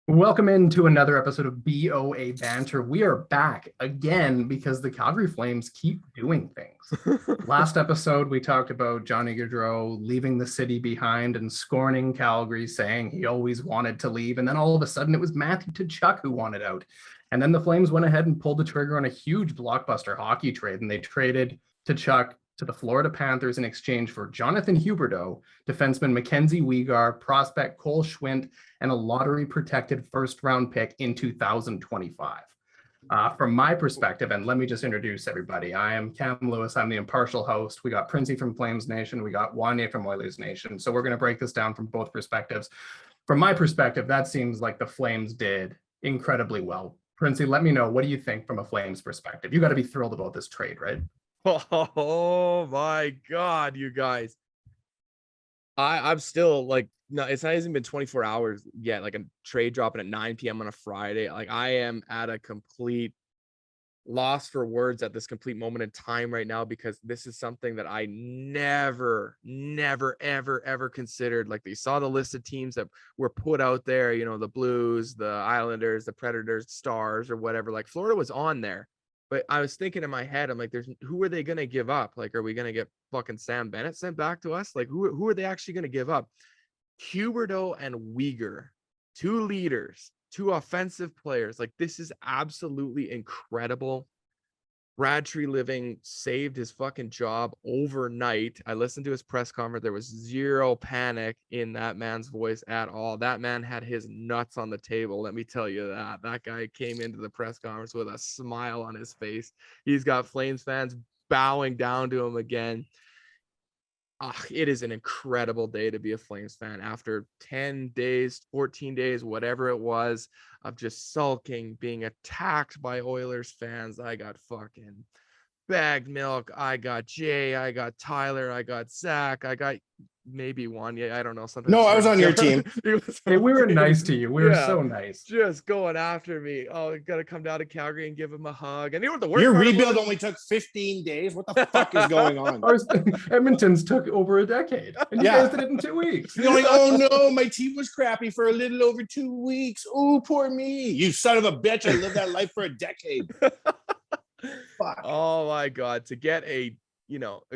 Welcome into another episode of BOA Banter. We are back again because the Calgary Flames keep doing things. Last episode, we talked about Johnny Gaudreau leaving the city behind and scorning Calgary, saying he always wanted to leave. And then all of a sudden, it was Matthew Tkachuk who wanted out. And then the Flames went ahead and pulled the trigger on a huge blockbuster hockey trade, and they traded Tkachuk to the Florida Panthers in exchange for Jonathan Huberdeau, defenseman Mackenzie Weegar, prospect Cole Schwint, and a lottery-protected first-round pick in 2025. From my perspective, and let me just introduce everybody. I am Cam Lewis. I'm the impartial host. We got Printzy from FlamesNation. We got Wanye from OilersNation. So we're going to break this down from both perspectives. From my perspective, that seems like the Flames did incredibly well. Printzy, let me know, what do you think from a Flames perspective? You got to be thrilled about this trade, right? Oh my God, you guys. I'm still like, no, it's not even been 24 hours yet. Like a trade dropping at 9 p.m. on a Friday. Like I am at a complete loss for words at this complete moment in time right now, because this is something that I never, ever considered. Like you saw the list of teams that were put out there, you know, the Blues, the Islanders, the Predators, Stars, or whatever. Like Florida was on there. But I was thinking in my head, I'm like, who are they going to give up? Like, are we going to get fucking Sam Bennett sent back to us? Like, who are they actually going to give up? Huberdeau and Weegar, two leaders, two offensive players. Like, this is absolutely incredible. Brad Treliving saved his fucking job overnight. I listened to his press conference. There was zero panic in that man's voice at all. That man had his nuts on the table. Let me tell you that. That guy came into the press conference with a smile on his face. He's got Flames fans bowing down to him again. It is an incredible day to be a Flames fan after 10 days, 14 days, whatever it was, of just sulking, being attacked by Oilers fans. I got fucking bagged milk. I got Jay. I got Tyler. I got Zach. I got maybe Wanye. I don't know. Sometimes no, I was on your team. Hey, we were nice to you. We were so nice. Just going after me. Oh, got to come down to Calgary and give him a hug. And you know what the worst Your part rebuild was? only took 15 days. What the fuck is going on? Edmonton's took over a decade. And you guys did it in 2 weeks. You're like, oh no, my team was crappy for a little over 2 weeks. Oh, poor me. You son of a bitch. I lived that life for a decade. Fuck. Oh my God. To get a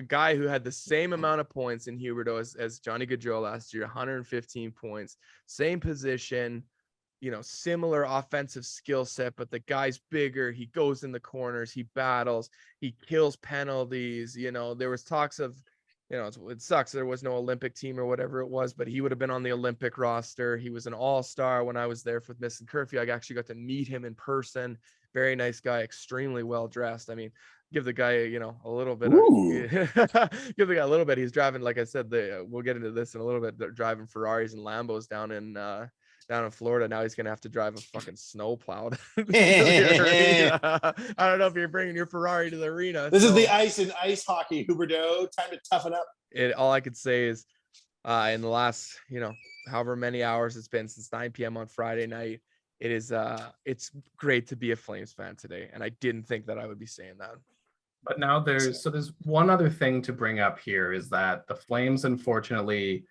guy who had the same amount of points in Huberdeau as Johnny Gaudreau last year, 115 points, same position, similar offensive skill set, but the guy's bigger. He goes in the corners, he battles, he kills penalties. There was talks of, it sucks there was no Olympic team or whatever it was, but he would have been on the Olympic roster. He was an all-star when I was there with Miss and Curfew. I actually got to meet him in person. Very nice guy, extremely well dressed. I mean, give the guy, a little bit. Give the guy a little bit. He's driving, like I said, we'll get into this in a little bit. They're driving Ferraris and Lambos down in Florida. Now he's gonna have to drive a fucking snowplow. I don't know if you're bringing your Ferrari to the arena. This is the ice and ice hockey, Huberdeau. Time to toughen up. All I could say is, in the last, however many hours it's been since 9 p.m. on Friday night, it's great to be a Flames fan today, and I didn't think that I would be saying that. But now there's one other thing to bring up here, is that the Flames, unfortunately,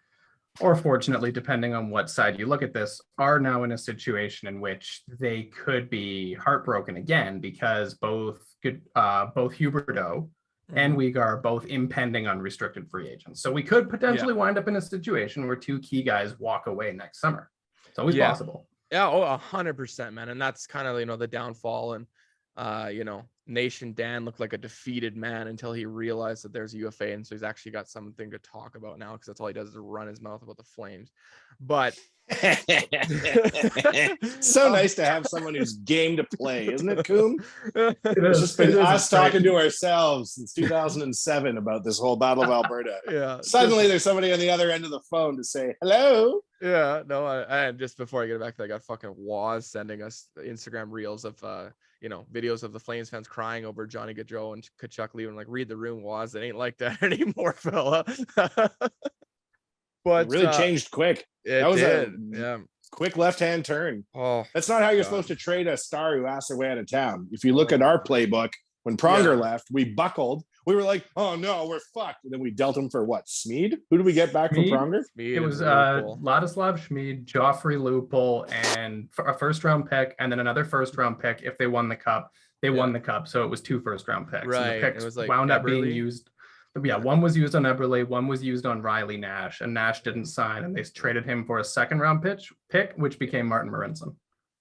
or fortunately, depending on what side you look at this, are now in a situation in which they could be heartbroken again, because both Huberdeau and Weegar are both impending unrestricted free agents. So we could potentially wind up in a situation where two key guys walk away next summer. It's always possible. Yeah, 100%, man. And that's kind of, the downfall. And, Nation Dan looked like a defeated man until he realized that there's a UFA. And so he's actually got something to talk about now, because that's all he does is run his mouth about the Flames. But so nice to have someone who's game to play, isn't it, Coom? It's just been us talking to ourselves since 2007 about this whole Battle of Alberta. Yeah. Suddenly there's somebody on the other end of the phone to say hello. Yeah, no, and just before I get back to that, I got fucking Waz sending us Instagram reels of videos of the Flames fans crying over Johnny Gaudreau and Tkachuk leaving. Like, read the room, Waz. It ain't like that anymore, fella. But it really changed quick. That was a quick left-hand turn. Oh, that's not how you're supposed to trade a star who asked their way out of town. If you look at our playbook, when Pronger left, we buckled. We were like, oh no, we're fucked. And then we dealt him for what? Smeed? Who did we get back Schmid? for Pronger? Speed It and was Lupul. Ladislav Schmid, Joffrey Lupul, and a first-round pick, and then another first-round pick if they won the cup. They won the cup, so it was 2 first-round picks. Right. And the picks It was like wound up being Eberle. used. Yeah, one was used on Eberle, one was used on Riley Nash, and Nash didn't sign, and they traded him for a second-round pick, which became Martin Marincin.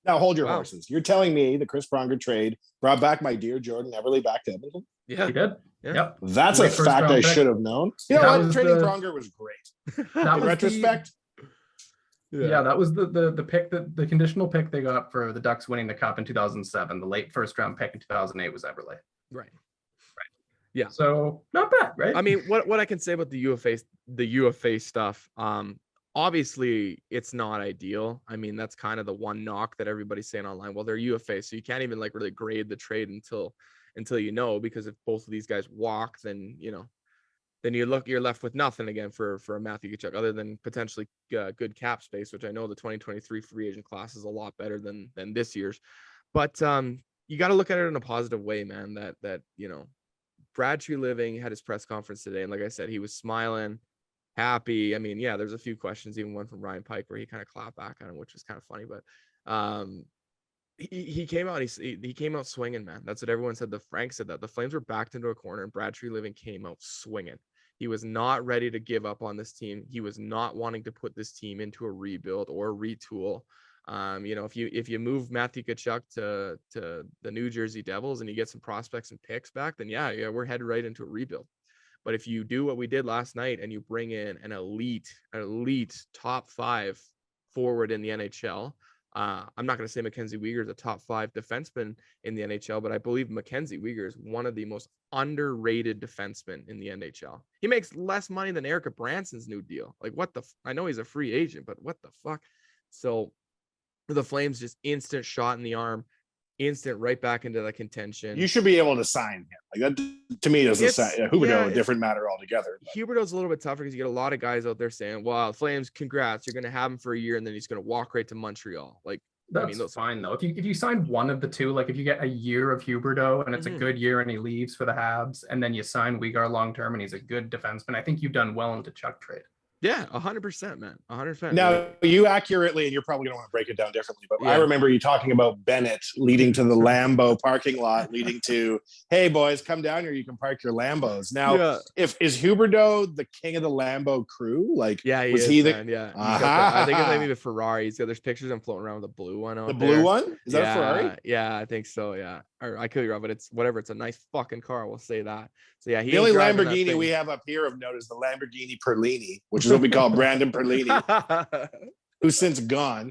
Now hold your Wow. horses. You're telling me the Chris Pronger trade brought back my dear Jordan Everly back to Edmonton? Yeah. He did. Yeah. Yep. That's a Late first fact round I pick. should have known. You know That what? was Trading the- Pronger was great. That In was retrospect, Yeah, that was the pick, that the conditional pick they got for the Ducks winning the cup in 2007. The late first-round pick in 2008 was Eberle. Right. Yeah. So not bad, right? I mean, what I can say about the UFA stuff, obviously it's not ideal. I mean, that's kind of the one knock that everybody's saying online. Well, they're UFA, so you can't even like really grade the trade until you know, because if both of these guys walk, then then you're left with nothing again for a Matthew Tkachuk, other than potentially good cap space, which I know the 2023 free agent class is a lot better than this year's. But you got to look at it in a positive way, man. That Brad Treliving had his press conference today, and like I said, he was smiling, happy. I mean, yeah, there's a few questions, even one from Ryan Pike where he kind of clapped back on him, which was kind of funny. But he came out, he came out swinging, man. That's what everyone said. Frank said that the Flames were backed into a corner, and Brad Treliving came out swinging. He was not ready to give up on this team. He was not wanting to put this team into a rebuild or a retool. If you move Matthew Tkachuk to the New Jersey Devils and you get some prospects and picks back, then yeah, we're headed right into a rebuild. But if you do what we did last night and you bring in an elite top 5 forward in the NHL, I'm not going to say Mackenzie Weegar is a top 5 defenseman in the NHL, but I believe Mackenzie Weegar is one of the most underrated defensemen in the NHL. He makes less money than Erica Branson's new deal. Like, I know he's a free agent, but what the fuck? So the Flames just instant shot in the arm, instant right back into the contention. you should be able to sign him. Like that to me doesn't sound Huberdeau a different matter altogether. Huberdeau's a little bit tougher because you get a lot of guys out there saying, "Wow, Flames, congrats! You're going to have him for a year, and then he's going to walk right to Montreal." Like, that's fine though. If you sign one of the two, like if you get a year of Huberdeau and it's a good year and he leaves for the Habs, and then you sign Weegar long term and he's a good defenseman, I think you've done well in the Tkachuk trade. Yeah, 100%, man. 100%. Now, you accurately, and you're probably going to want to break it down differently, but Yeah. I remember you talking about Bennett leading to the Lambo parking lot, leading to, hey, boys, come down here. You can park your Lambos. Now, is Huberdeau the king of the Lambo crew? Like, yeah, was he the? Yeah. I think it's maybe the Ferrari. There's pictures of him floating around with a blue one. The blue one? Is that a Ferrari? Yeah, I think so. Yeah, or I could be wrong, but it's whatever. It's a nice fucking car. We'll say that. So yeah, the only Lamborghini we have up here of note is the Lamborghini Perlini, which is what we call Brandon Perlini, who's since gone.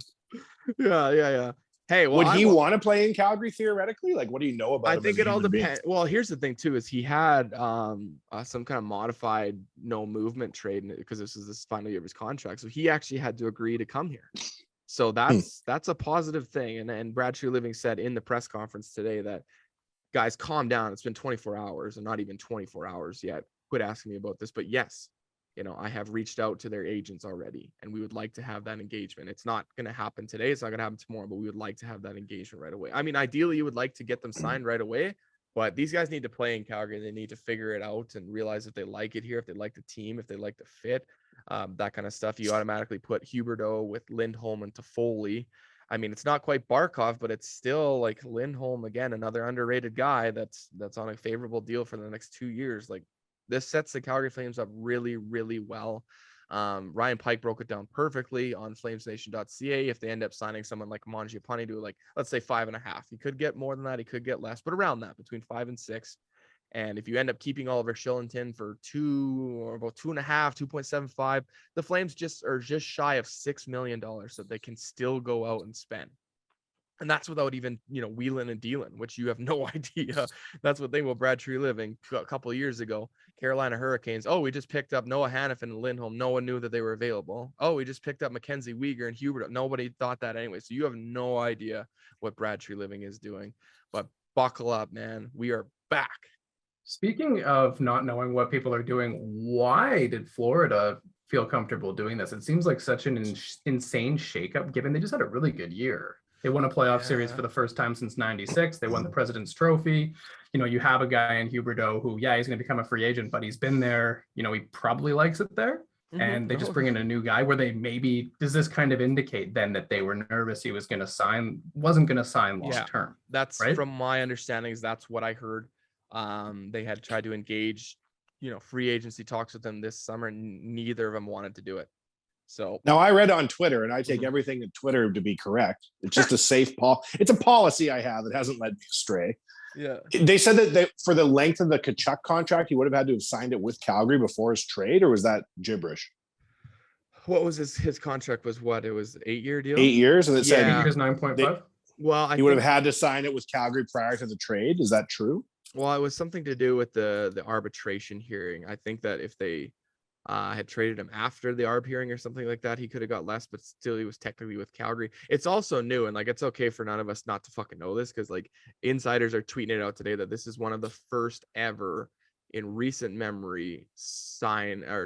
Yeah. Hey, well, would he want to play in Calgary theoretically? Like, what do you know about him? I think it all depends. Well, here's the thing too: is he had some kind of modified no movement trade because this is this final year of his contract, so he actually had to agree to come here. So that's a positive thing. And Brad Treliving said in the press conference today that, guys, calm down. It's been 24 hours and not even 24 hours yet. Quit asking me about this. But yes, I have reached out to their agents already, and we would like to have that engagement. It's not going to happen today. It's not going to happen tomorrow, but we would like to have that engagement right away. I mean, ideally, you would like to get them signed right away, but these guys need to play in Calgary. They need to figure it out and realize if they like it here, if they like the team, if they like the fit, that kind of stuff. You automatically put Huberdeau with Lindholm and Toffoli. I mean, it's not quite Barkov, but it's still like Lindholm, again, another underrated guy that's on a favorable deal for the next 2 years. Like, this sets the Calgary Flames up really, really well. Ryan Pike broke it down perfectly on FlamesNation.ca. If they end up signing someone like Mangiapane to, like, let's say 5.5, he could get more than that, he could get less, but around that, between 5 and 6. And if you end up keeping Oliver Shillington for 2 or about 2.5, 2.75, the Flames are just shy of $6 million that they can still go out and spend. And that's without even, wheeling and dealing, which you have no idea. That's what they were Brad Treliving a couple of years ago. Carolina Hurricanes. Oh, we just picked up Noah Hannafin and Lindholm. No one knew that they were available. Oh, we just picked up Mackenzie Weegar and Huberdeau. Nobody thought that anyway. So you have no idea what Brad Treliving is doing. But buckle up, man. We are back. Speaking of not knowing what people are doing, why did Florida feel comfortable doing this? It seems like such an insane shakeup, given they just had a really good year. They won a playoff series for the first time since '96. They won the President's Trophy. You have a guy in Huberdeau who, he's going to become a free agent, but he's been there. He probably likes it there. And they just bring in a new guy where does this kind of indicate then that they were nervous he wasn't going to sign long term? That's right? From my understandings, that's what I heard. They had tried to engage, free agency talks with them this summer, and neither of them wanted to do it. So now I read on Twitter, and I take everything in Twitter to be correct. It's just a safe it's a policy I have that hasn't led me astray. Yeah. They said that for the length of the Tkachuk contract, he would have had to have signed it with Calgary before his trade, or was that gibberish? What was his contract was what? It was 8-year deal? 8 years, and it said 8 years, 9.5. Well, he would have had to sign it with Calgary prior to the trade. Is that true? Well, it was something to do with the arbitration hearing. I think that if they had traded him after the ARB hearing or something like that, he could have got less, but still he was technically with Calgary. It's also new, and it's okay for none of us not to fucking know this, because insiders are tweeting it out today that this is one of the first ever in recent memory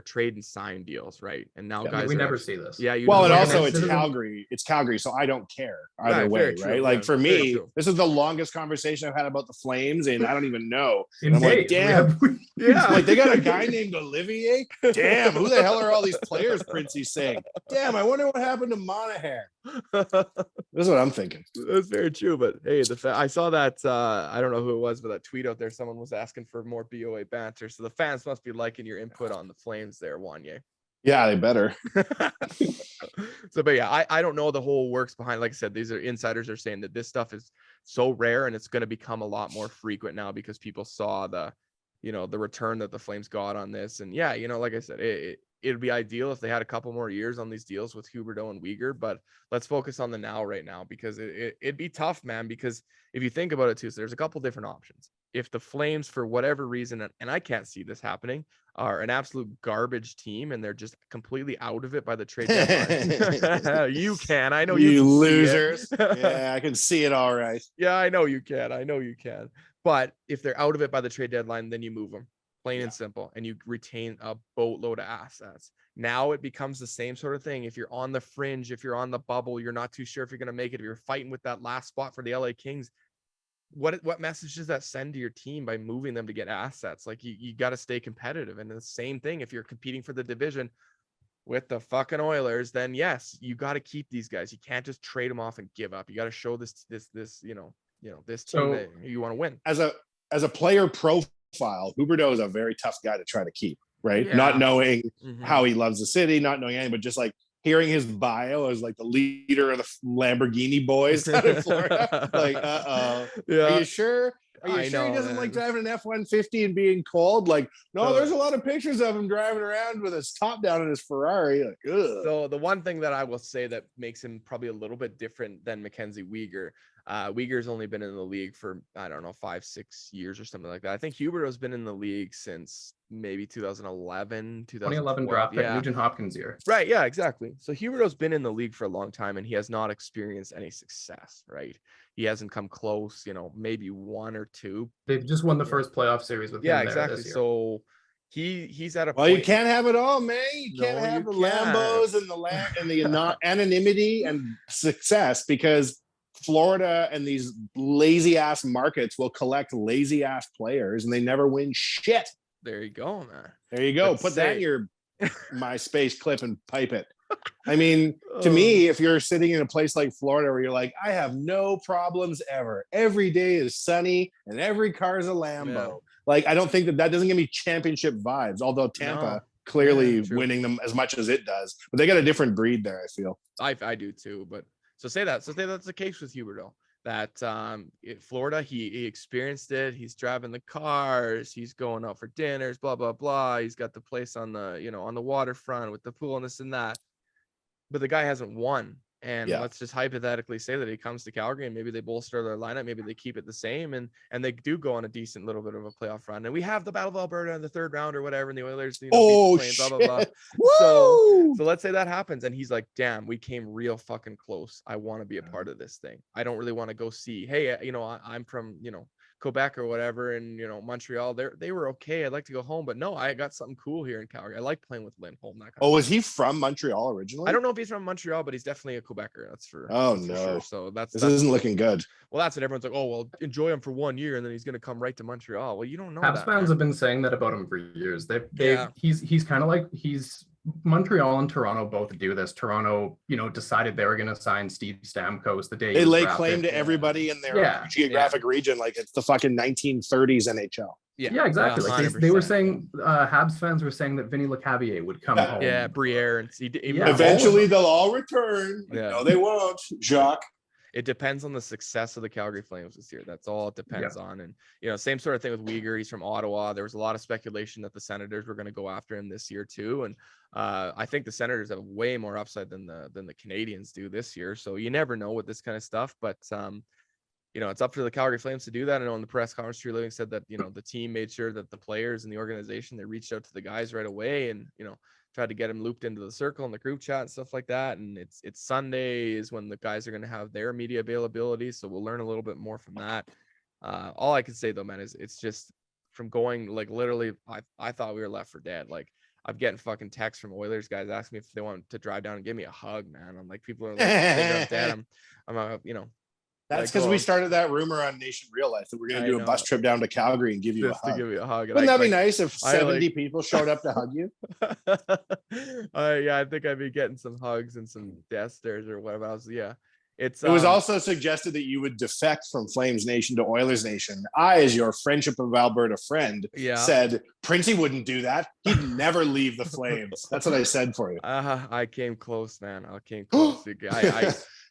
trade and sign deals, right? And now guys, we never see this. Yeah, well, and also it's Calgary. It's Calgary, so I don't care either way, right? For me, this is the longest conversation I've had about the Flames, and I don't even know. I'm like, damn, they got a guy named Olivier. Damn, who the hell are all these players Printzy saying? Damn, I wonder what happened to Monahan. That's what I'm thinking. That's very true. But hey, I saw that I don't know who it was, but that tweet out there, someone was asking for more BOA banter. So the fans must be liking your input on the Flames there, Wanye. Yeah, they better. But yeah, I don't know the whole works behind. Like I said, these are insiders are saying that this stuff is so rare, and it's going to become a lot more frequent now because people saw the return that the Flames got on this. And yeah, like I said, it'd be ideal if they had a couple more years on these deals with Huberdeau and Weegar, but let's focus on the now right now, because it'd be tough, man, because if you think about it too, so there's a couple different options. If the Flames, for whatever reason, and I can't see this happening, are an absolute garbage team and they're just completely out of it by the trade deadline. You can. I know you losers. Yeah, I can see it all right. Yeah, I know you can. But if they're out of it by the trade deadline, then you move them. Plain and simple, and you retain a boatload of assets. Now it becomes the same sort of thing. If you're on the fringe, if you're on the bubble, you're not too sure if you're going to make it, if you're fighting with that last spot for the LA Kings, what message does that send to your team by moving them to get assets? You got to stay competitive. And the same thing, if you're competing for the division with the fucking Oilers, then yes, you got to keep these guys. You can't just trade them off and give up. You got to show this this team that you want to win. As a player profile, Huberdeau is a very tough guy to try to keep, right? Yeah. Not knowing how he loves the city, not knowing anything, but just hearing his bio as the leader of the Lamborghini boys down in Florida. Are you sure? Are you sure he doesn't like driving an F-150 and being cold? No, there's a lot of pictures of him driving around with his top down in his Ferrari. Ugh. So the one thing that I will say that makes him probably a little bit different than Mackenzie Weegar. Weegar's only been in the league for, 5-6 years or something like that. I think Huberdeau's been in the league since maybe 2011 draft pick, Nugent Hopkins year. Right, yeah, exactly. So Huberdeau's been in the league for a long time, and he has not experienced any success, right? He hasn't come close, maybe one or two. They've just won the first playoff series with him. Yeah, exactly. This year. So he's at a point. You can't have it all, man. You can't have the Lambos and the anonymity and success, because Florida and these lazy ass markets will collect lazy ass players and they never win shit. There you go, man. There you go. Put that in your MySpace clip and pipe it. I mean, to me, if you're sitting in a place like Florida where you're like, I have no problems ever. Every day is sunny and every car is a Lambo. Yeah. I don't think that doesn't give me championship vibes, although Tampa clearly winning them as much as it does. But they got a different breed there, I feel. I do too, but So say that's the case with Huberdeau. That in Florida, he experienced it. He's driving the cars. He's going out for dinners. Blah blah blah. He's got the place on the on the waterfront with the pool and this and that. But the guy hasn't won. And let's just hypothetically say that he comes to Calgary and maybe they bolster their lineup. Maybe they keep it the same and they do go on a decent little bit of a playoff run. And we have the Battle of Alberta in the third round or whatever. And the Oilers, beat the Flames, blah, blah, blah. So let's say that happens. And he's like, damn, we came real fucking close. I want to be a part of this thing. I don't really want to go see, hey, I'm from, Quebec or whatever, and Montreal, they were okay. I'd like to go home, but no, I got something cool here in Calgary. I like playing with Lindholm. That kind Oh, of was stuff. he from Montreal originally? I don't know if he's from Montreal, but he's definitely a Quebecer. That's for sure. So this isn't looking good. Well, that's what everyone's like. Oh, well, enjoy him for 1 year, and then he's gonna come right to Montreal. Well, you don't know Habs that. fans have been saying that about him for years. Yeah. He's kind of like Montreal and Toronto both do this. Toronto, decided they were going to sign Steve Stamkos the day They he was lay drafted. claim to everybody in their geographic region like it's the fucking 1930s NHL. Yeah, exactly. Like they were saying, Habs fans were saying that Vinny Lecavalier would come home. Yeah, Briere, and eventually they'll all return. Yeah. No, they won't, Jacques. It depends on the success of the Calgary Flames this year. That's all it depends on. And, same sort of thing with Weegar. He's from Ottawa. There was a lot of speculation that the Senators were going to go after him this year too. And I think the Senators have way more upside than the Canadians do this year. So you never know with this kind of stuff, but it's up to the Calgary Flames to do that. I know in the press conference, True Living said that, the team made sure that the players and the organization, they reached out to the guys right away and, tried to get him looped into the circle and the group chat and stuff like that. And it's Sunday is when the guys are going to have their media availability. So we'll learn a little bit more from that. All I can say though, man, is it's just from going like literally, I thought we were left for dead. Like I'm getting fucking texts from Oilers guys asking me if they want to drive down and give me a hug, man. I'm like, people are like, thinking I'm dead. I'm That's because we started that rumor on Nation Real Life that we're going to do a bus trip down to Calgary and give you a hug. To give you a hug. Wouldn't that be nice if 70 people showed up to hug you? I think I'd be getting some hugs and some death stares or whatever else. Yeah. It was also suggested that you would defect from FlamesNation to OilersNation. I, as your Friendship of Alberta friend, said Printzy wouldn't do that. He'd never leave the Flames. That's what I said for you. I came close, man. I came close.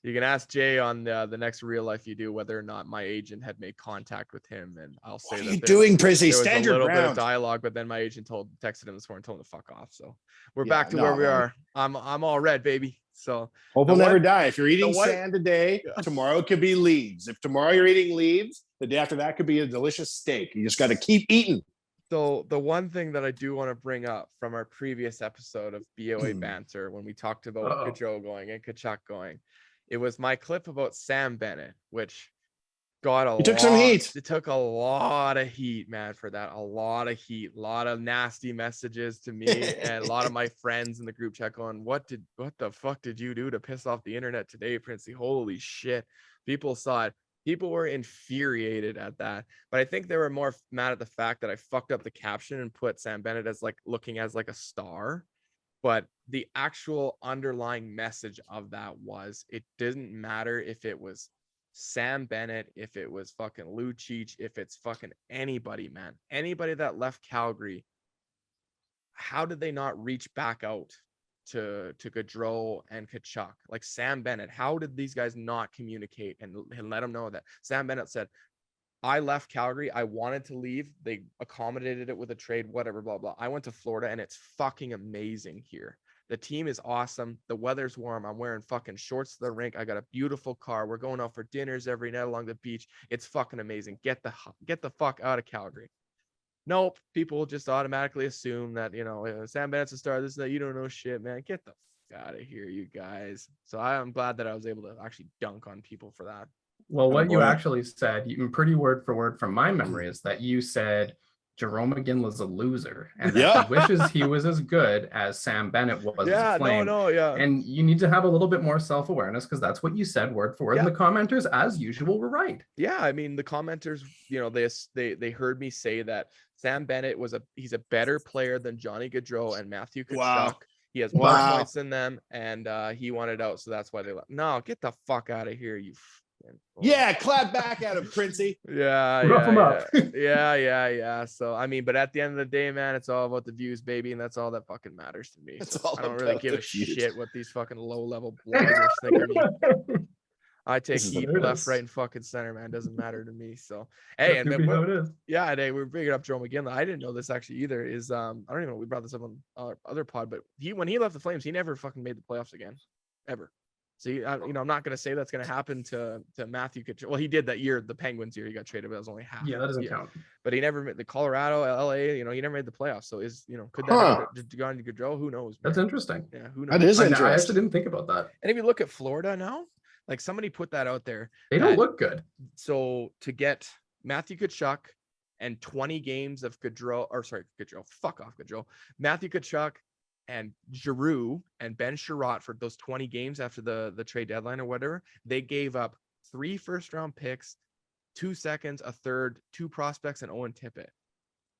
You can ask Jay on the next Real Life you do whether or not my agent had made contact with him, and I'll say what are you doing, Printzy? Stand your ground. There was a little bit of dialogue, but then my agent texted him this morning, told him to fuck off. So we're back to where we are. I'm all red, baby. So hope will never die. If you're eating sand today, tomorrow it could be leaves. If tomorrow you're eating leaves, the day after that could be a delicious steak. You just got to keep eating. So the one thing that I do want to bring up from our previous episode of BOA Banter, when we talked about Gaudreau going and Tkachuk going, it was my clip about Sam Bennett, which took some heat. It took a lot of heat, man, for that. A lot of heat, a lot of nasty messages to me and a lot of my friends in the group chat going, what the fuck did you do to piss off the internet today, Printzy? Holy shit. People saw it. People were infuriated at that. But I think they were more mad at the fact that I fucked up the caption and put Sam Bennett as like looking as like a star. But the actual underlying message of that was it didn't matter if it was Sam Bennett, if it was fucking Lucic, if it's fucking anybody, man. Anybody that left Calgary, how did they not reach back out to Gaudreau and Tkachuk? Like Sam Bennett, how did these guys not communicate and let them know that? Sam Bennett said, I left Calgary. I wanted to leave. They accommodated it with a trade, whatever, blah, blah. I went to Florida and it's fucking amazing here. The team is awesome. The weather's warm. I'm wearing fucking shorts to the rink. I got a beautiful car. We're going out for dinners every night along the beach. It's fucking amazing. Get the fuck out of Calgary. Nope. People just automatically assume that, Sam Bennett's a star. This is that. You don't know shit, man. Get the fuck out of here, you guys. So I'm glad that I was able to actually dunk on people for that. Well, what you actually said, pretty word for word from my memory, is that you said Jerome McGinley's a loser and that he wishes he was as good as Sam Bennett was. Yeah, as a Flame. yeah. And you need to have a little bit more self-awareness because that's what you said word for word. And the commenters, as usual, were right. Yeah, I mean, the commenters, they heard me say that Sam Bennett he's a better player than Johnny Gaudreau and Matthew Tkachuk. Wow. He has more points than them, and he wanted out, so that's why they left. No, get the fuck out of here, you. Yeah, clap back at him, Printzy. Yeah. So I mean, but at the end of the day, man, it's all about the views, baby, and that's all that fucking matters to me. So I don't really give a shit what these fucking low-level bloggers think of me. I take heat left, right, and fucking center, man. Doesn't matter to me. So hey, and today we're bringing up Joe McGinley. I didn't know this actually either. Is I don't even know we brought this up on our other pod, but when he left the Flames, he never fucking made the playoffs again, ever. So, I'm not going to say that's going to happen to Matthew Tkachuk. Well, he did that year, the Penguins year, he got traded, but it was only half. Yeah, that doesn't count. But he never made the Colorado, LA, he never made the playoffs. So could that have gone to Gaudreau? Who knows? Man? That's interesting. Yeah, who knows? That is interesting. I actually didn't think about that. And if you look at Florida now, like somebody put that out there. They don't look good. So to get Matthew Tkachuk and 20 games of Gaudreau, fuck off Gaudreau. Matthew Tkachuk and Giroux and Ben Sherratt for those 20 games after the trade deadline or whatever, they gave up 3 first-round picks, 2 seconds, a third, 2 prospects, and Owen Tippett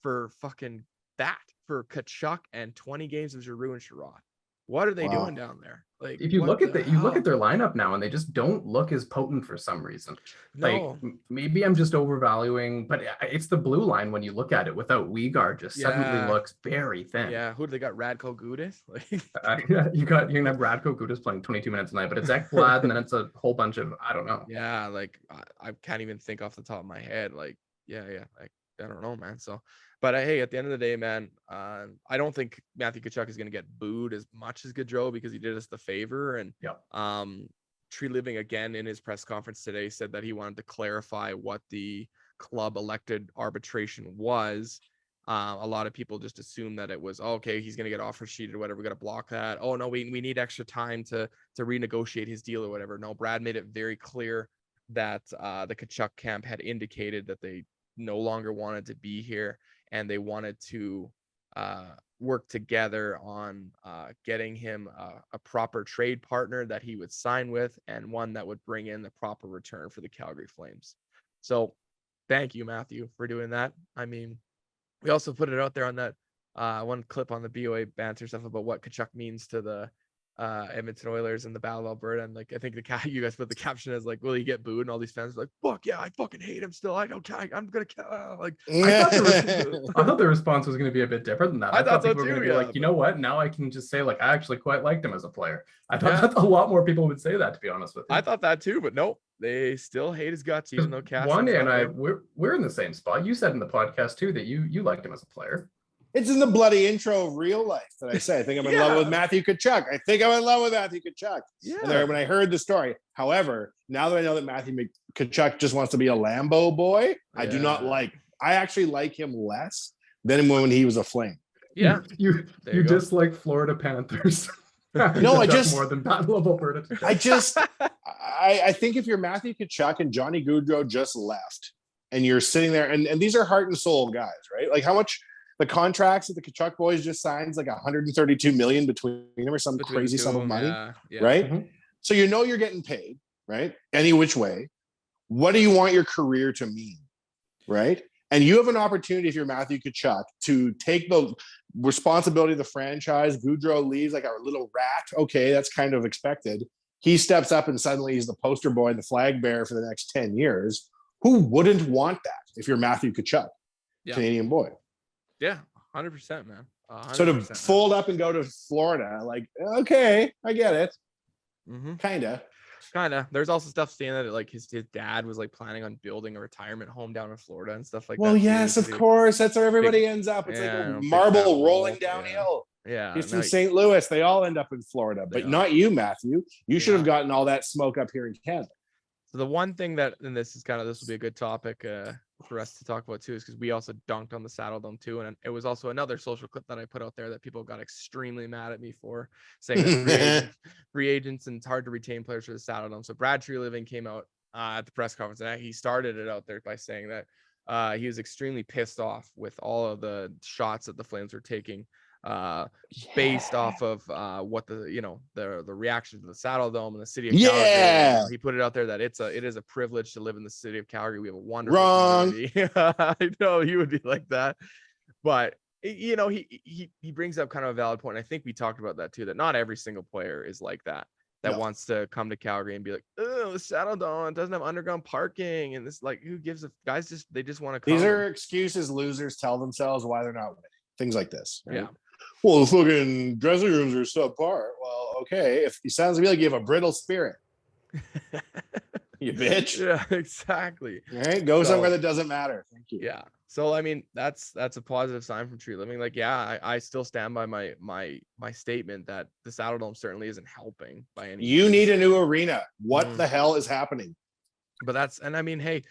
for fucking that, for Tkachuk and 20 games of Giroux and Sherratt. What are they doing down there? Like, if you look at the you look at their lineup now, and they just don't look as potent for some reason. No. Like maybe I'm just overvaluing, but it's the blue line when you look at it without Weegar just suddenly looks very thin. Yeah, who do they got? Radko Gudas? Like you're gonna have Radko Gudas playing 22 minutes a night, but it's Ekblad, and then it's a whole bunch of I don't know. Yeah, like I can't even think off the top of my head. Like like I don't know, man. So, but hey, at the end of the day, man, I don't think Matthew Tkachuk is going to get booed as much as Gaudreau because he did us the favor. And Tree Living again in his press conference today said that he wanted to clarify what the club elected arbitration was. A lot of people just assume that it was okay, he's going to get offer sheeted or whatever. We got to block that. Oh no, we need extra time to renegotiate his deal or whatever. No, Brad made it very clear that the Tkachuk camp had indicated that they no longer wanted to be here and they wanted to work together on getting him a proper trade partner that he would sign with and one that would bring in the proper return for the Calgary Flames. So thank you, Matthew, for doing that. I mean, we also put it out there on that one clip on the BOA banter stuff about what Tkachuk means to the Edmonton Oilers and the Battle of Alberta, and like I think you guys put the caption as like, will he get booed? And all these fans are like, fuck yeah, I fucking hate him still. I'm gonna like. I thought the response was going to be a bit different than that. I thought so people were too. Be like, you know what? Now I can just say like I actually quite liked him as a player. I thought that a lot more people would say that, to be honest with you. I thought that too, but nope, they still hate his guts, even though Wanye and I we're in the same spot. You said in the podcast too that you liked him as a player. It's in the bloody intro of real life that I say. I think I'm in love with Matthew Tkachuk. I think I'm in love with Matthew Tkachuk. Yeah. And then when I heard the story, however, now that I know that Matthew Tkachuk just wants to be a Lambo boy, I do not like. I actually like him less than when he was a Flame. Yeah, you dislike Florida Panthers. No, I just more than Battle of Alberta. I think if you're Matthew Tkachuk and Johnny Gaudreau just left, and you're sitting there, and these are heart and soul guys, right? Like how much. The contracts that the Tkachuk boys just signed like $132 million between them or some crazy sum of money, right? Mm-hmm. So you know you're getting paid, right? Any which way. What do you want your career to mean, right? And you have an opportunity if you're Matthew Tkachuk to take the responsibility of the franchise. Gaudreau leaves like a little rat. Okay, that's kind of expected. He steps up and suddenly he's the poster boy and the flag bearer for the next 10 years. Who wouldn't want that if you're Matthew Tkachuk, Canadian boy? Yeah, 100%, man. 100%, so to fold up and go to Florida, like, okay, I get it. Mm-hmm. Kinda. There's also stuff saying that like his dad was like planning on building a retirement home down in Florida and stuff like that. Well, yes, of course. That's where everybody ends up. It's like a marble rolling downhill. Yeah. He's from St. Louis. They all end up in Florida, but not you, Matthew. You should have gotten all that smoke up here in Canada. So the one thing that, and this will be a good topic for us to talk about too, is because we also dunked on the Saddle Dome too, and it was also another social clip that I put out there that people got extremely mad at me for, saying that free agents and it's hard to retain players for the Saddle Dome. So Brad Tree Living came out at the press conference and he started it out there by saying that he was extremely pissed off with all of the shots that the Flames were taking. Based off of what the reaction to the Saddle Dome and the city of Calgary. He put it out there that it is a privilege to live in the city of Calgary. We have a wonderful community. I know he would be like that, but he brings up kind of a valid point. I think we talked about that too, that not every single player is like that wants to come to Calgary and be like, oh, the Saddle Dome doesn't have underground parking, and this, like, who gives a guys just want to come. These are excuses losers tell themselves why they're not winning. Things like this, right? Yeah. Well, the fucking dressing rooms are subpar. Well, okay. If it sounds to me like you have a brittle spirit, you bitch. Yeah, exactly. All right, go somewhere that doesn't matter. Thank you. Yeah. So I mean, that's a positive sign from Tree Living. Like, I still stand by my statement that the Saddle Dome certainly isn't helping by any. You need a new arena. What the hell is happening? But I mean, hey.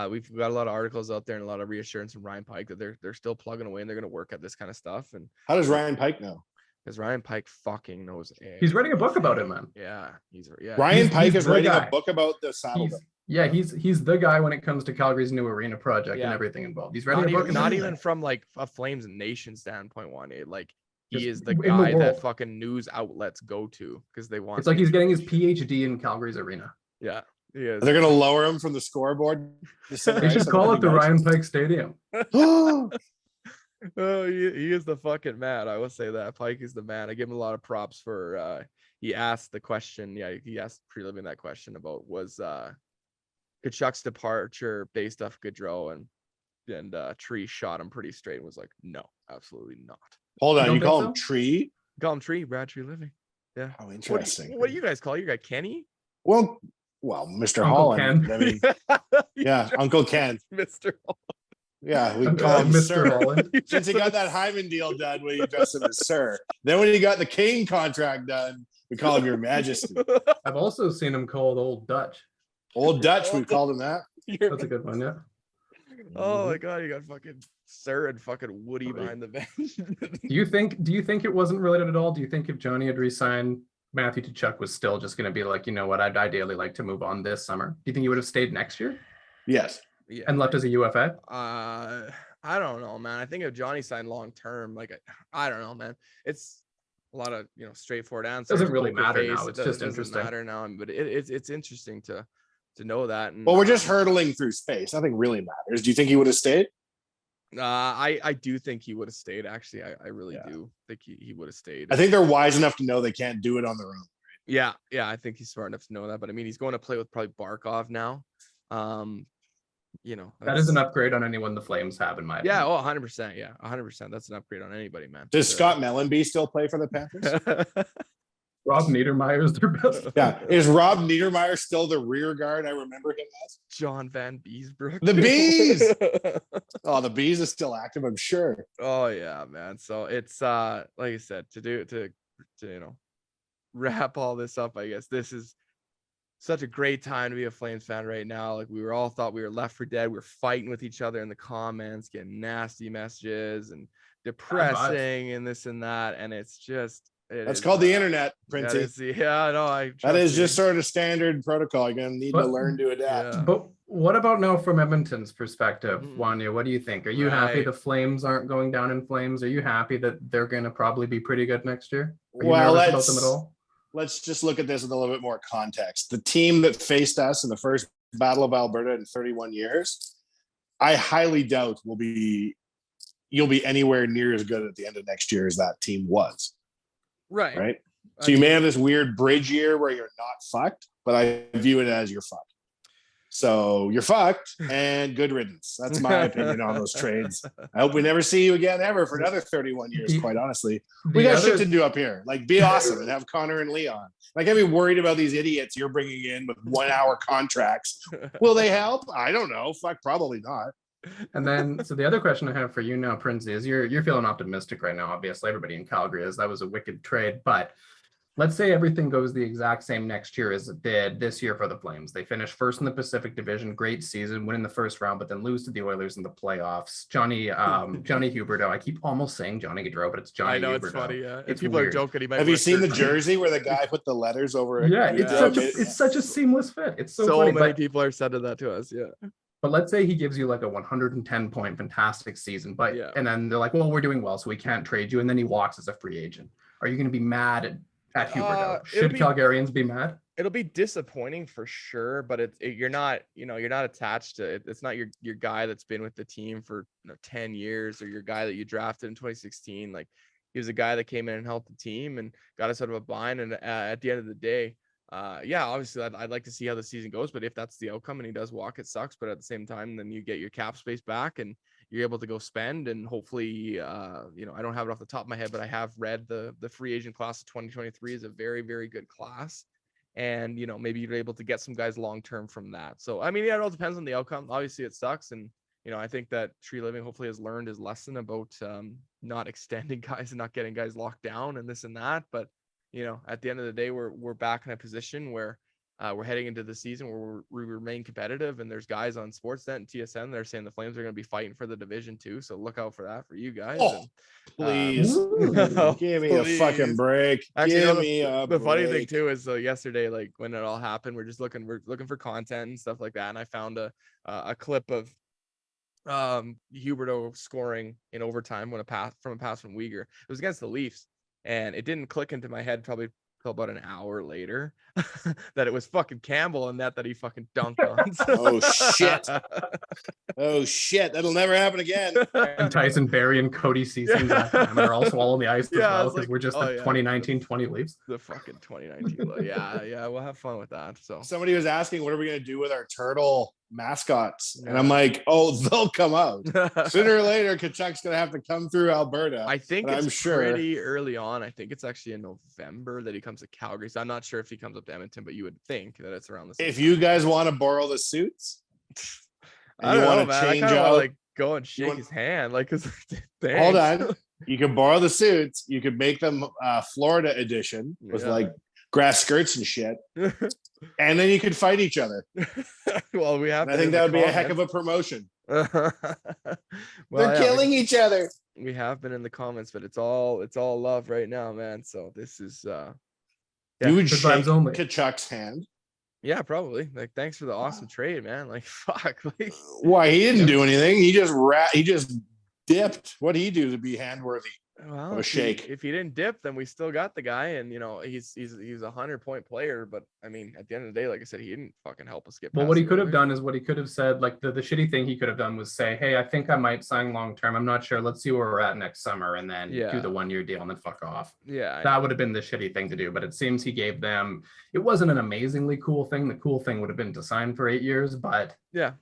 We've got a lot of articles out there and a lot of reassurance from Ryan Pike that they're still plugging away and they're going to work at this kind of stuff. And how does Ryan Pike know? Because Ryan Pike fucking knows. He's writing a book about it, man. Yeah, Ryan Pike is writing a book about the Saddle Dome. Yeah, he's the guy when it comes to Calgary's new arena project and Yeah. everything involved. He's ready Not to even fucking not do even it. from like a Flames Nation standpoint, Wanye. Like he Just is the in the guy that world. fucking news outlets go to because they want It's like he's getting his information. PhD in Calgary's arena. Yeah, he is. They're gonna lower him from the scoreboard to center They ice should on call it opening the night. Ryan Pike Stadium. Oh, Oh, he is the fucking man. I will say that Pike is the man. I give him a lot of props for. He asked the question. Yeah, he asked pre-living that question about was Tkachuk's departure based off Gaudreau, and Tree shot him pretty straight and was like, no, absolutely not. hold You on. don't You think call so? him Tree? Call him Tree, Brad Tree Living. Yeah. Oh, What interesting. do you guys call your guy? Kenny? Well, Mr. Uncle Holland. Ken. I mean, yeah, Uncle Ken. Mr. Yeah, we call him Mr. Sir. Holland. Since he got that Hyman deal done, we address him as Sir. Then when he got the Kane contract done, we call him Your Majesty. I've also seen him called Old Dutch. Old Dutch, we called him that. That's a good one, yeah. Oh my god, you got fucking Sir and fucking Woody behind the bench. Do you think it wasn't related at all? Do you think if Johnny had re-signed, Matthew Tkachuk was still just going to be like, you know what, I'd ideally like to move on this summer? Do you think he would have stayed next year Yes. Yeah. and left as a UFA? I don't know, man. I think if Johnny signed long term, like I don't know, man. It's a lot of straightforward answers. Doesn't really poker matter face. now. It's just doesn't interesting. matter now, but it's interesting to know that. And, Well, we're just hurtling through space. Nothing really matters. Do you think he would have stayed? I do think he would have stayed. Actually, I really Yeah. do think he would have stayed. I think they're wise enough to know they can't do it on their own. Yeah, I think he's smart enough to know that. But I mean, he's going to play with probably Barkov now. That is an upgrade on anyone the Flames have, in my Yeah, opinion. 100%. Yeah, 100%. That's an upgrade on anybody, man. Does Scott Mellenby still play for the Panthers? Rob Niedermeyer is their best. Yeah. Is Rob Niedermeyer still the rear guard I remember him as? John Van Beesbrook. The Bees! Oh, the Bees is still active, I'm sure. Oh yeah, man. So it's like I said, to wrap all this up, I guess this is such a great time to be a Flames fan right now. Like we were all thought we were left for dead. We were fighting with each other in the comments, getting nasty messages and depressing and this and that. And it's just That's called the internet, Printzy. Yeah, no, that is just sort of standard protocol. You're gonna need to learn to adapt. Yeah. But what about now from Edmonton's perspective, Mm. Wanye? What do you think? Are you happy Right. the Flames aren't going down in flames? Are you happy that they're going to probably be pretty good next year? Are you Well, nervous about them at all? let's just look at this with a little bit more context. The team that faced us in the first Battle of Alberta in 31 years, I highly doubt you'll be anywhere near as good at the end of next year as that team was. Right. So you may have this weird bridge year where you're not fucked, but I view it as you're fucked. So you're fucked and good riddance. That's my opinion on those trades. I hope we never see you again ever for another 31 years, quite honestly. We got shit to do up here. Like, be awesome and have Connor and Leon. Like, I'd be worried about these idiots you're bringing in with 1 hour contracts. Will they help? I don't know. Fuck, probably not. And then, so the other question I have for you now, Printzy, is you're feeling optimistic right now. Obviously, everybody in Calgary is. That was a wicked trade, but let's say everything goes the exact same next year as it did this year for the Flames. They finish first in the Pacific Division, great season, win in the first round, but then lose to the Oilers in the playoffs. Johnny Huberdeau. I keep almost saying Johnny Gaudreau, but it's Johnny. I know Huberdeau. it's funny. Yeah, It's people weird. are joking. He might Have you wear seen the 13. jersey where the guy put the letters over it? Yeah, it's such a seamless fit. It's so funny. many But, people are said that to us. Yeah. but let's say he gives you like a 110 point fantastic season, but Yeah. and then they're like, well, we're doing well, so we can't trade you, and then he walks as a free agent. Are you going to be mad at Huberdeau? Should Calgarians be mad? It'll be disappointing for sure, but you're not attached to it. It's not your guy that's been with the team for 10 years or your guy that you drafted in 2016. Like, he was a guy that came in and helped the team and got us out of a bind. And at the end of the day, obviously I'd like to see how the season goes, but if that's the outcome and he does walk, it sucks. But at the same time, then you get your cap space back and you're able to go spend. And hopefully, I don't have it off the top of my head, but I have read the free agent class of 2023 is a very, very good class. And, maybe you're able to get some guys long-term from that. So, I mean, yeah, it all depends on the outcome. Obviously it sucks. And, I think that Tree Living hopefully has learned his lesson about not extending guys and not getting guys locked down and this and that. But, at the end of the day, we're back in a position where we're heading into the season where we remain competitive, and there's guys on Sportsnet and TSN that are saying the Flames are going to be fighting for the division too. So look out for that for you guys. Oh, please. Ooh. Give me a fucking break. Actually, Give no, me a the funny thing break. too is yesterday, like when it all happened, we're looking for content and stuff like that, and I found a clip of Huberdeau scoring in overtime when a pass from Weegar. It was against the Leafs, and it didn't click into my head probably till about an hour later that it was fucking Campbell and that he fucking dunked on. Oh shit. Oh shit. That'll never happen again. And Tyson Berry and Cody Ceasing that time are also all on the ice as well, because we're just the 2019-20 Leafs. The fucking 2019. Yeah, we'll have fun with that. So somebody was asking, what are we going to do with our turtle mascots? And I'm like, oh, they'll come out sooner or later. Tkachuk's going to have to come through Alberta. I think it's I'm sure pretty early on. I think it's actually in November that he comes to Calgary. So I'm not sure if he comes up to Edmonton, but you would think that it's around the same if time. you guys want to borrow the suits, I don't know, man. I kind of like go and shake his hand, like, cause hold on. You could borrow the suits. You could make them Florida edition with like grass skirts and shit, and then you could fight each other. Well, we have. I think that would be a heck of a promotion. Well, they're killing each other. We have been in the comments, but it's all love right now, man. So this is you would shake Tkachuk's hand. Yeah, probably. Like, thanks for the awesome trade, man. Like, fuck. Like, why, he didn't do anything. He just dipped. What did he do to be hand worthy? Well, a shake. If he didn't dip, then we still got the guy, and he's a 100-point player. But I mean, at the end of the day, like I said, he didn't fucking help us get. Well, what he could have done is what he could have said. Like the shitty thing he could have done was say, "Hey, I think I might sign long term. I'm not sure. Let's see where we're at next summer, and then do the 1-year deal and then fuck off." Yeah, that would have been the shitty thing to do. But it seems he gave them. It wasn't an amazingly cool thing. The cool thing would have been to sign for 8 years, but it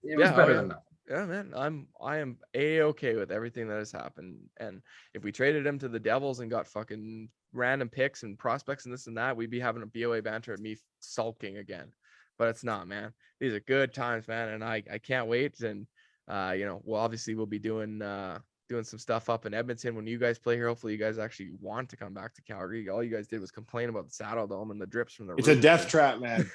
was better than that. Yeah, man, I am a-okay with everything that has happened. And if we traded him to the Devils and got fucking random picks and prospects and this and that, we'd be having a BOA banter at me sulking again. But it's not, man. These are good times, man, and I can't wait. And well, obviously we'll be doing some stuff up in Edmonton when you guys play here. Hopefully you guys actually want to come back to Calgary. All you guys did was complain about the Saddle Dome and the drips from the roof. It's a death trap, man.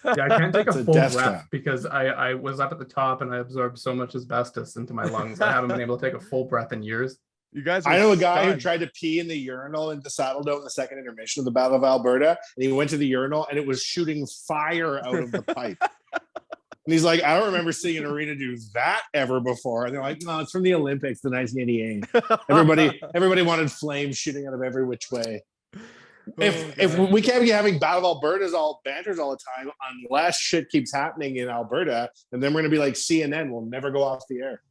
Yeah, I can't take a full breath because I was up at the top and I absorbed so much asbestos into my lungs. I haven't been able to take a full breath in years. You guys, I know a guy who tried to pee in the urinal in the Saddle Dome in the second intermission of the Battle of Alberta, and he went to the urinal and it was shooting fire out of the pipe. And he's like, I don't remember seeing an arena do that ever before. And they're like, no, it's from the Olympics, the 1988. Everybody wanted flames shooting out of every which way. If we can't be having Battle of Alberta's banters all the time unless shit keeps happening in Alberta, and then we're gonna be like CNN, we'll never go off the air.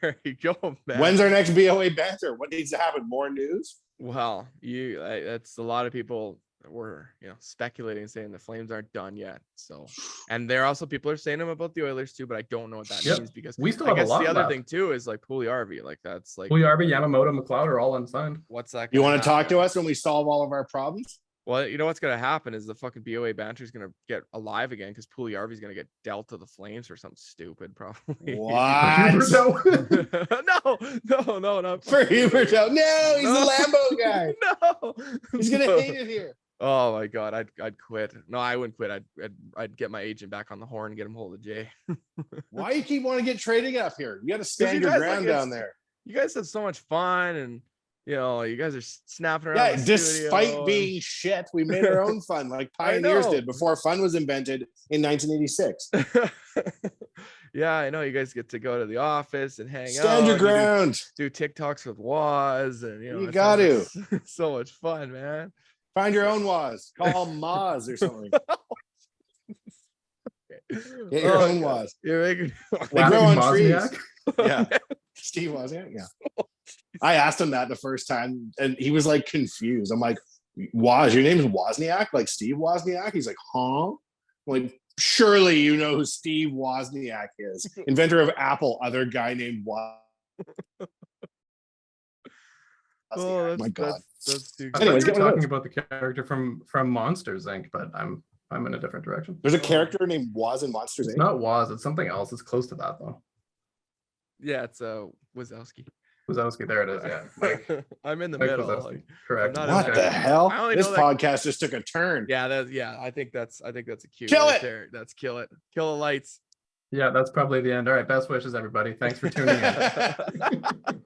There you go, man. When's our next BOA banter? What needs to happen? More news? Well, that's a lot of people were speculating, saying the Flames aren't done yet. So, and there also people are saying them about the Oilers too, but I don't know what that means because we still have a lot. The other thing too is like Puljujärvi, like that's like Puljujärvi, Yamamoto, McLeod are all unsigned. What's that? You want to talk to us when we solve all of our problems? Well, you know what's gonna happen is the fucking BOA banter is gonna get alive again because Puljujärvi is gonna get dealt to the Flames or something stupid, probably. What? no, not for Huberdeau. No, he's the Lambo guy. No, he's gonna hate it here. Oh my god, I'd quit. No, I wouldn't quit. I'd get my agent back on the horn and get him hold of Jay. Why you keep wanting to get trading up here? You got to stand your ground down there. You guys had so much fun, and you guys are snapping around. Yeah, despite being shit, we made our own fun, like pioneers did before fun was invented in 1986. Yeah, I know. You guys get to go to the office and hang out. Stand your ground. Do TikToks with Waz, and you got to. So much fun, man. Find your own Waz. Call him Maz or something. Get your own Waz. You're making they grow on Wozniak? trees. Yeah. Steve Wozniak. Yeah. I asked him that the first time, and he was like confused. I'm like, Woz, your name is Wozniak? Like Steve Wozniak? He's like, huh? I'm like, surely you know who Steve Wozniak is. Inventor of Apple, other guy named Woz. Oh my god. Anyways, you're talking about the character from Monsters Inc., but I'm in a different direction. There's a character named Woz in Monsters Inc. It's not Woz, it's something else. It's close to that though. Yeah, it's Wazowski. Wazowski, there it is. Yeah, Mike, I'm in the Mike middle. Wazowski. Correct. I'm not What Okay. the hell? I only This know that- podcast just took a turn. Yeah, I think that's a cue. Kill right it! there. That's kill it. Kill the lights. Yeah, that's probably the end. All right, best wishes, everybody. Thanks for tuning in.